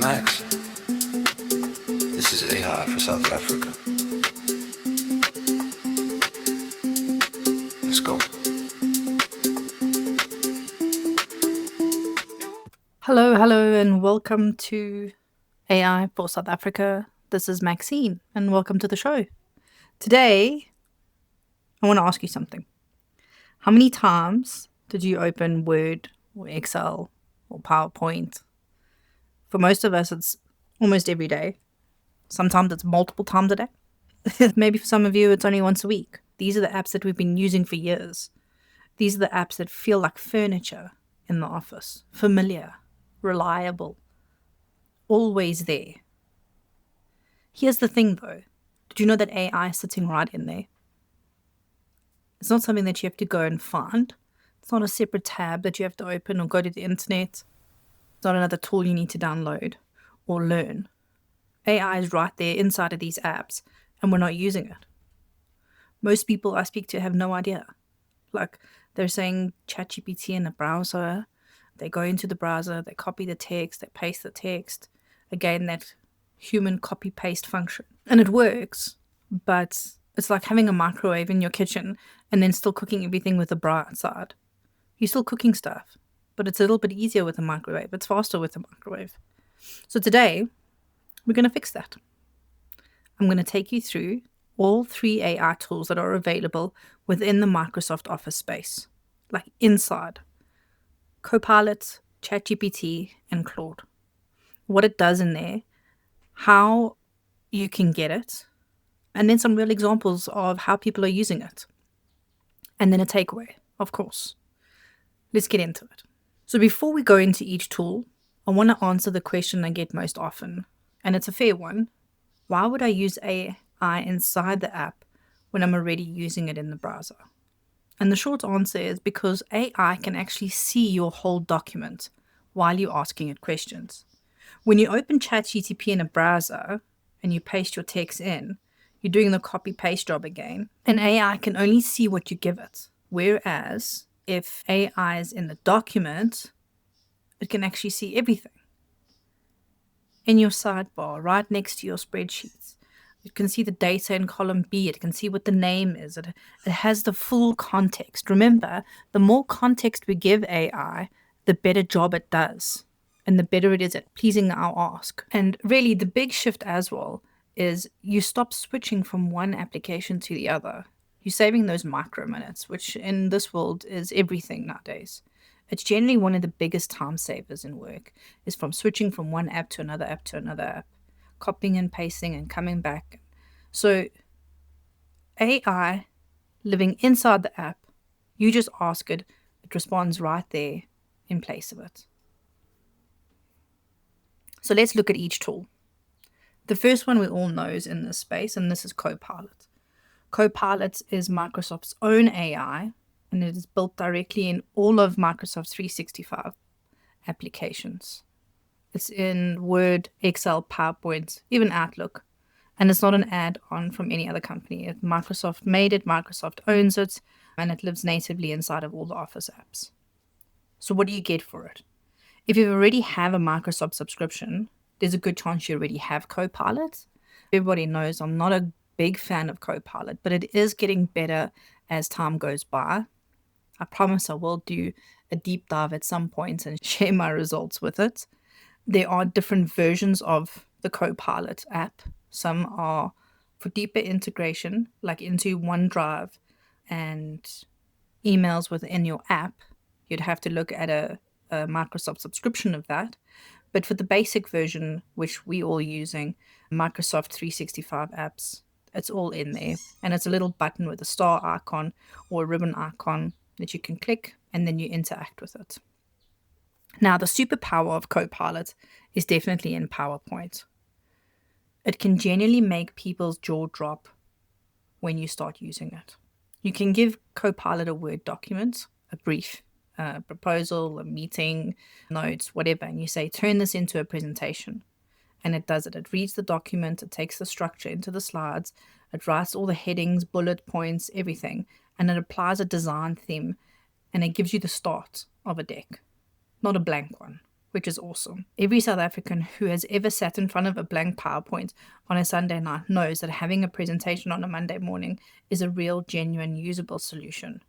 Max. This is AI for South Africa. Let's go. Hello, and welcome to AI for South Africa. This is Maxine, and welcome to the show. Today, I want to ask you something. How many times did you open Word or Excel or PowerPoint? For most of us, it's almost every day. Sometimes it's multiple times a day. Maybe for some of you, it's only once a week. These are the apps that we've been using for years. These are the apps that feel like furniture in the office, familiar, reliable, always there. Here's the thing though. Did you know that AI is sitting right in there? It's not something that you have to go and find. It's not a separate tab that you have to open or go to the internet. It's not another tool you need to download or learn. AI is right there inside of these apps, and we're not using it. Most people I speak to have no idea. Like, they're saying ChatGPT in a browser. They go into the browser, they copy the text, they paste the text. Again, that human copy-paste function. And it works, but it's like having a microwave in your kitchen and then still cooking everything with a bra outside. You're still cooking stuff, but it's a little bit easier with a microwave. It's faster with a microwave. So today, we're going to fix that. I'm going to take you through all 3 AI tools that are available within the Microsoft Office space, like inside Copilot, ChatGPT, and Claude. What it does in there, how you can get it, and then some real examples of how people are using it. And then a takeaway, of course. Let's get into it. So before we go into each tool, I want to answer the question I get most often, and it's a fair one. Why would I use AI inside the app when I'm already using it in the browser? And the short answer is because AI can actually see your whole document while you're asking it questions. When you open ChatGPT in a browser and you paste your text in, you're doing the copy-paste job again, and AI can only see what you give it. Whereas if AI is in the document, it can actually see everything. In your sidebar, right next to your spreadsheets, it can see the data in column B. It can see what the name is. It has the full context. Remember, the more context we give AI, the better job it does, and the better it is at pleasing our ask. And really, the big shift as well is you stop switching from one application to the other. You're saving those micro minutes, which in this world is everything nowadays. It's generally one of the biggest time savers in work, is from switching from one app to another app to another app, copying and pasting and coming back. So AI living inside the app, you just ask it, it responds right there in place of it. So let's look at each tool. The first one we all know is in this space, and this is Copilot. Copilot is Microsoft's own AI, and it is built directly in all of Microsoft's 365 applications. It's in Word, Excel, PowerPoint, even Outlook. And it's not an add-on from any other company. Microsoft made it, Microsoft owns it, and it lives natively inside of all the Office apps. So what do you get for it? If you already have a Microsoft subscription, there's a good chance you already have Copilot. Everybody knows I'm not a big fan of Copilot, but it is getting better as time goes by. I promise I will do a deep dive at some point and share my results with it. There are different versions of the Copilot app. Some are for deeper integration, like into OneDrive and emails within your app. You'd have to look at a Microsoft subscription of that. But for the basic version, which we all using, Microsoft 365 apps, it's all in there. And it's a little button with a star icon or a ribbon icon that you can click, and then you interact with it. Now, the superpower of Copilot is definitely in PowerPoint. It can genuinely make people's jaw drop when you start using it. You can give Copilot a Word document, a brief, a proposal, a meeting, notes, whatever, and you say, turn this into a presentation. And it does it. It reads the document, it takes the structure into the slides, it writes all the headings, bullet points, everything, and it applies a design theme, and it gives you the start of a deck, not a blank one. which is awesome. Every South African who has ever sat in front of a blank PowerPoint on a Sunday night knows that having a presentation on a Monday morning is a real, genuine, usable solution.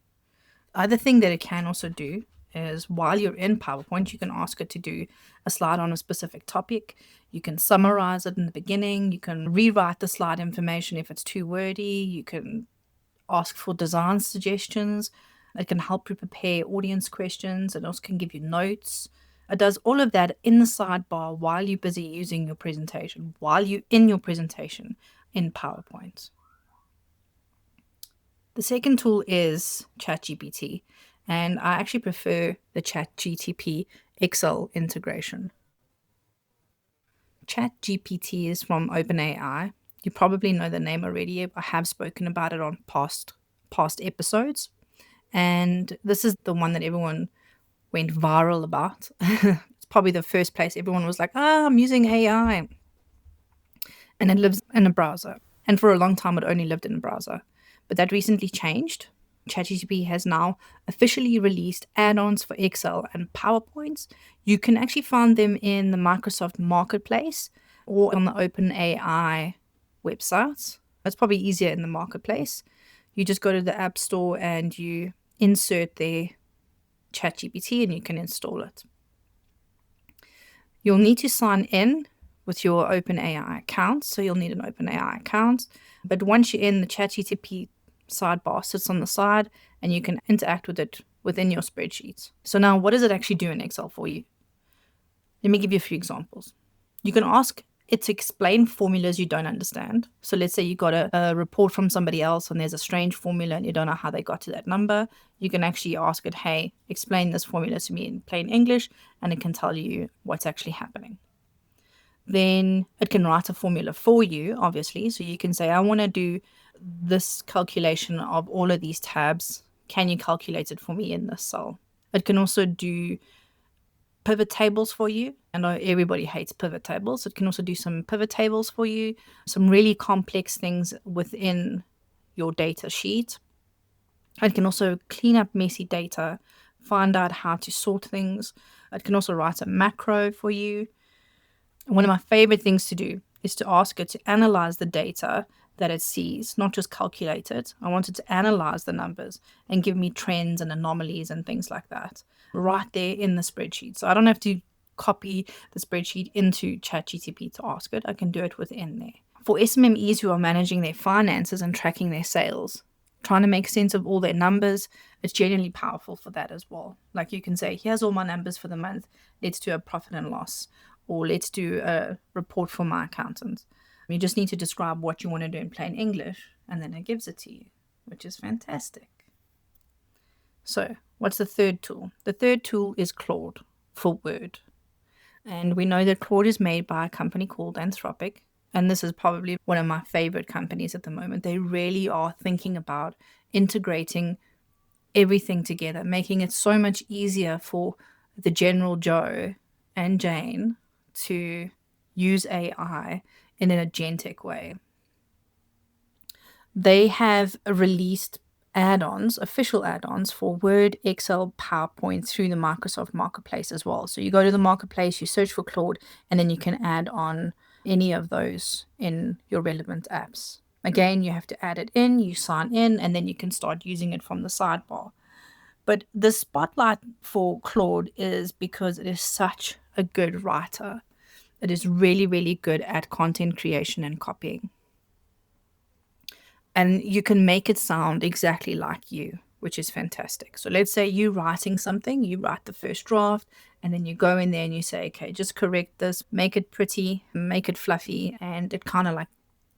The other thing that it can also do is while you're in PowerPoint, you can ask it to do a slide on a specific topic. You can summarize it in the beginning. You can rewrite the slide information if it's too wordy. You can ask for design suggestions. It can help you prepare audience questions. It also can give you notes. It does all of that in the sidebar while you're busy using your presentation, while you're in your presentation in PowerPoint. The second tool is ChatGPT, and I actually prefer the ChatGPT Excel integration. ChatGPT is from OpenAI. You probably know the name already. I have spoken about it on past episodes. And this is the one that everyone went viral about. It's probably the first place everyone was like, I'm using AI. And it lives in a browser. And for a long time, it only lived in a browser. But that recently changed. ChatGPT has now officially released add-ons for Excel and PowerPoints. You can actually find them in the Microsoft Marketplace or on the OpenAI website. It's probably easier in the Marketplace. You just go to the App Store and you insert their ChatGPT and you can install it. You'll need to sign in with your OpenAI account. So you'll need an OpenAI account. But once you're in, the ChatGPT sidebar sits on the side and you can interact with it within your spreadsheets. So now what does it actually do in Excel for you? Let me give you a few examples. You can ask it to explain formulas you don't understand. So let's say you got a report from somebody else and there's a strange formula and you don't know how they got to that number. You can actually ask it, hey, explain this formula to me in plain English, and it can tell you what's actually happening. Then it can write a formula for you, obviously. So you can say, I want to do this calculation of all of these tabs. Can you calculate it for me in this cell? It can also do pivot tables for you. I know everybody hates pivot tables. It can also do some pivot tables for you, some really complex things within your data sheet. It can also clean up messy data, find out how to sort things. It can also write a macro for you. One of my favorite things to do is to ask it to analyze the data that it sees, not just calculate it. I want it to analyze the numbers and give me trends and anomalies and things like that right there in the spreadsheet. So I don't have to copy the spreadsheet into ChatGPT to ask it. I can do it within there. For SMMEs who are managing their finances and tracking their sales, trying to make sense of all their numbers, it's genuinely powerful for that as well. Like you can say, here's all my numbers for the month. Let's do a profit and loss, or let's do a report for my accountant. You just need to describe what you want to do in plain English, and then it gives it to you, which is fantastic. So what's the third tool? The third tool is Claude for Word. And we know that Claude is made by a company called Anthropic. And this is probably one of my favorite companies at the moment. They really are thinking about integrating everything together, making it so much easier for the general Joe and Jane to use AI in an agentic way. They have released add-ons, official add-ons for Word, Excel, PowerPoint through the Microsoft Marketplace as well. So you go to the Marketplace, you search for Claude, and then you can add on any of those in your relevant apps. Again, you have to add it in, you sign in, and then you can start using it from the sidebar. But the spotlight for Claude is because it is such a good writer. It is really, really good at content creation and copying. And you can make it sound exactly like you, which is fantastic. So let's say you're writing something, you write the first draft, and then you go in there and you say, okay, just correct this, make it pretty, make it fluffy, and it kind of like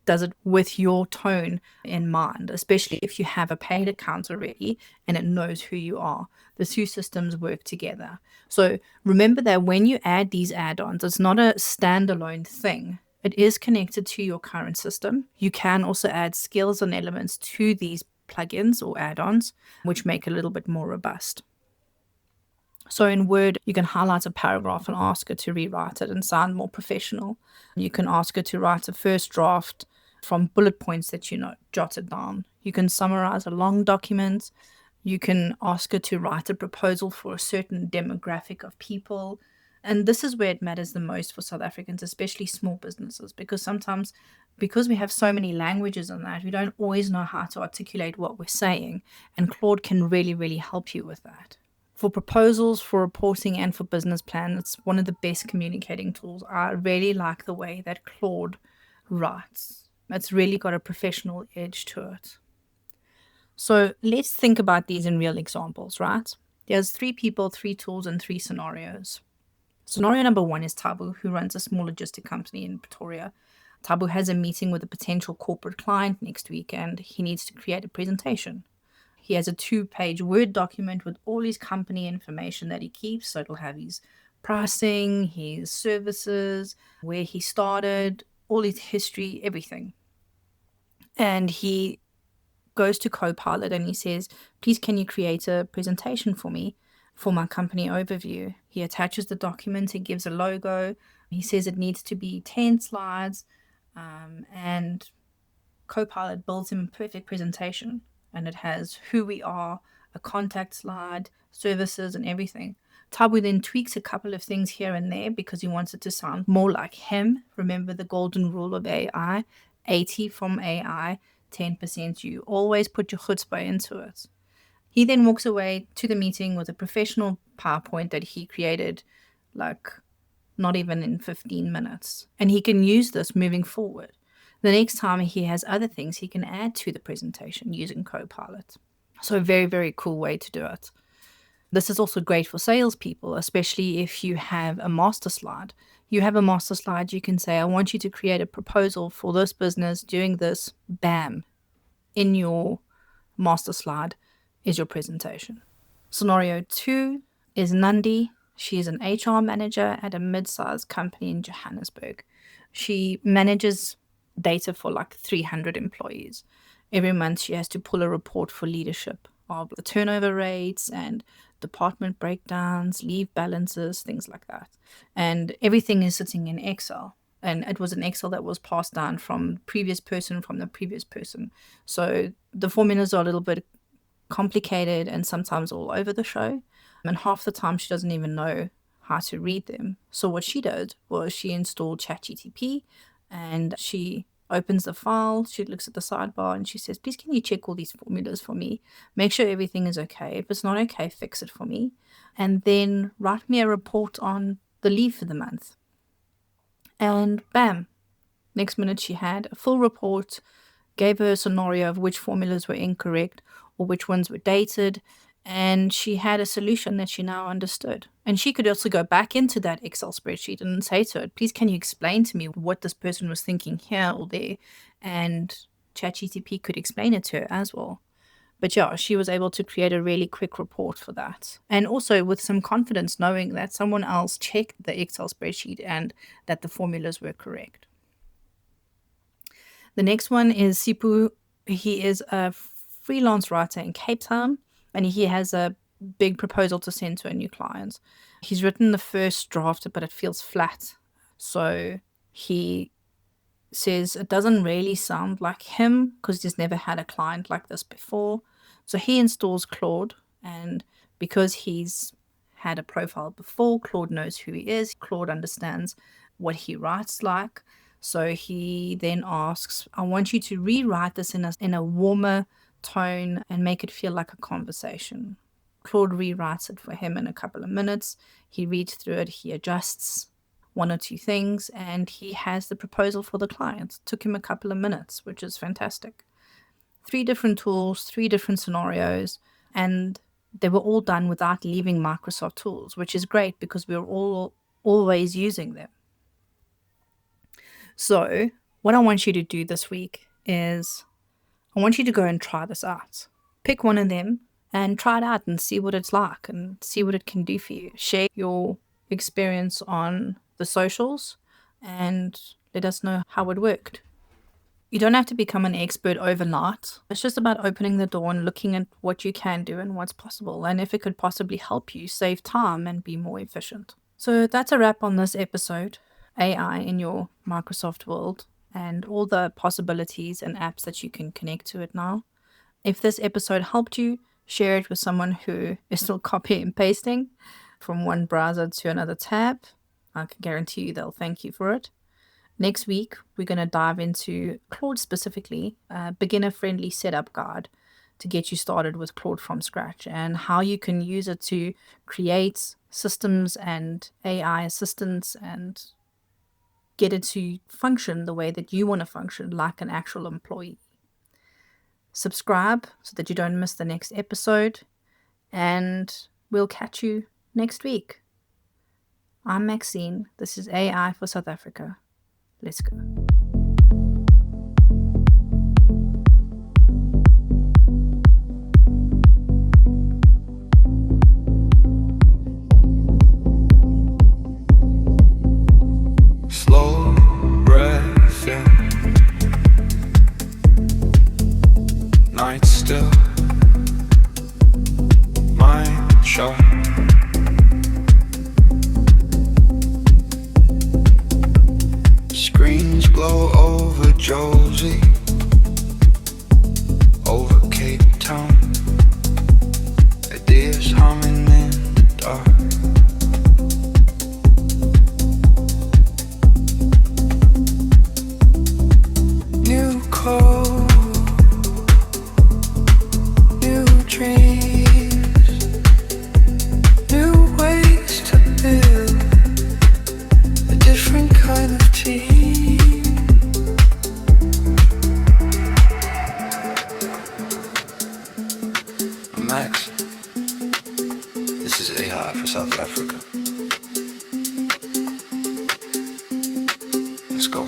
does it with your tone in mind, especially if you have a paid account already and it knows who you are. The two systems work together. So remember that when you add these add-ons, it's not a standalone thing. It is connected to your current system. You can also add skills and elements to these plugins or add-ons, which make it a little bit more robust. So in Word, you can highlight a paragraph and ask it to rewrite it and sound more professional. You can ask it to write a first draft from bullet points that you jotted down. You can summarize a long document. You can ask it to write a proposal for a certain demographic of people. And this is where it matters the most for South Africans, especially small businesses, because sometimes, because we have so many languages on that, we don't always know how to articulate what we're saying. And Claude can really, really help you with that. For proposals, for reporting, and for business plans, it's one of the best communicating tools. I really like the way that Claude writes. It's really got a professional edge to it. So let's think about these in real examples, right? There's 3 people, 3 tools, and 3 scenarios. Scenario number 1 is Tabu, who runs a small logistic company in Pretoria. Tabu has a meeting with a potential corporate client next week and he needs to create a presentation. He has a 2-page Word document with all his company information that he keeps. So it'll have his pricing, his services, where he started, all his history, everything. And he goes to Copilot and he says, please, can you create a presentation for me for my company overview? He attaches the document, he gives a logo, he says it needs to be 10 slides, and Copilot builds him a perfect presentation. And it has who we are, a contact slide, services, and everything. Tabu then tweaks a couple of things here and there because he wants it to sound more like him. Remember the golden rule of AI, 80 from AI, 10% you. Always put your chutzpah into it. He then walks away to the meeting with a professional PowerPoint that he created, like not even in 15 minutes. And he can use this moving forward. The next time he has other things he can add to the presentation using Copilot. So a very, very cool way to do it. This is also great for salespeople, especially if you have a master slide. You have a master slide, you can say, I want you to create a proposal for this business doing this, bam. In your master slide is your presentation. Scenario 2 is Nandi. She is an HR manager at a mid-sized company in Johannesburg. She manages data for like 300 employees. Every month she has to pull a report for leadership of the turnover rates and department breakdowns, leave balances, things like that. And everything is sitting in Excel. And it was an Excel that was passed down from the previous person. So the formulas are a little bit complicated and sometimes all over the show. And half the time she doesn't even know how to read them. So what she did was she installed ChatGTP and she opens the file, she looks at the sidebar and she says, please can you check all these formulas for me? Make sure everything is okay. If it's not okay, fix it for me. And then write me a report on the leave for the month. And bam, next minute she had a full report, gave her a scenario of which formulas were incorrect or which ones were dated, and she had a solution that she now understood. And she could also go back into that Excel spreadsheet and say to it, please can you explain to me what this person was thinking here or there? And ChatGTP could explain it to her as well. But yeah, she was able to create a really quick report for that. And also with some confidence knowing that someone else checked the Excel spreadsheet and that the formulas were correct. The next one is Sipu. He is a freelance writer in Cape Town and he has a big proposal to send to a new client. He's written the first draft, but it feels flat. So he says it doesn't really sound like him because he's never had a client like this before. So he installs Claude, and because he's had a profile before, Claude knows who he is. Claude understands what he writes like. So he then asks, I want you to rewrite this in a warmer tone and make it feel like a conversation. Claude rewrites it for him in a couple of minutes. He reads through it, he adjusts 1 or 2 things, and he has the proposal for the client. It took him a couple of minutes, which is fantastic. 3 different tools, 3 different scenarios, and they were all done without leaving Microsoft tools, which is great because we're all always using them. So what I want you to do this week is I want you to go and try this out. Pick one of them and try it out and see what it's like and see what it can do for you. Share your experience on the socials and let us know how it worked. You don't have to become an expert overnight. It's just about opening the door and looking at what you can do and what's possible, and if it could possibly help you save time and be more efficient. So that's a wrap on this episode, AI in your Microsoft world, and all the possibilities and apps that you can connect to it now. If this episode helped you, share it with someone who is still copying and pasting. from one browser to another tab. I can guarantee you they'll thank you for it. Next week, we're going to dive into Claude specifically, a beginner-friendly setup guide to get you started with Claude from scratch and how you can use it to create systems and AI assistants and get it to function the way that you want to function, like an actual employee. Subscribe so that you don't miss the next episode, and we'll catch you next week. I'm Maxine. This is AI for South Africa. Let's go. Slow breath in, night still, mind sharp. Screens glow over Josie, over Cape Town. Ideas humming in the dark. New clothes, new dreams, new ways to build a different kind of team. I'm Max. This is AI for South Africa. Let's go.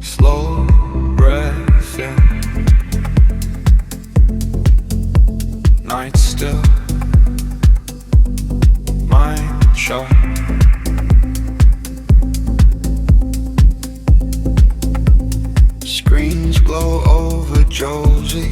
Slow breath in, night still, mind sharp. Screens glow over Josie,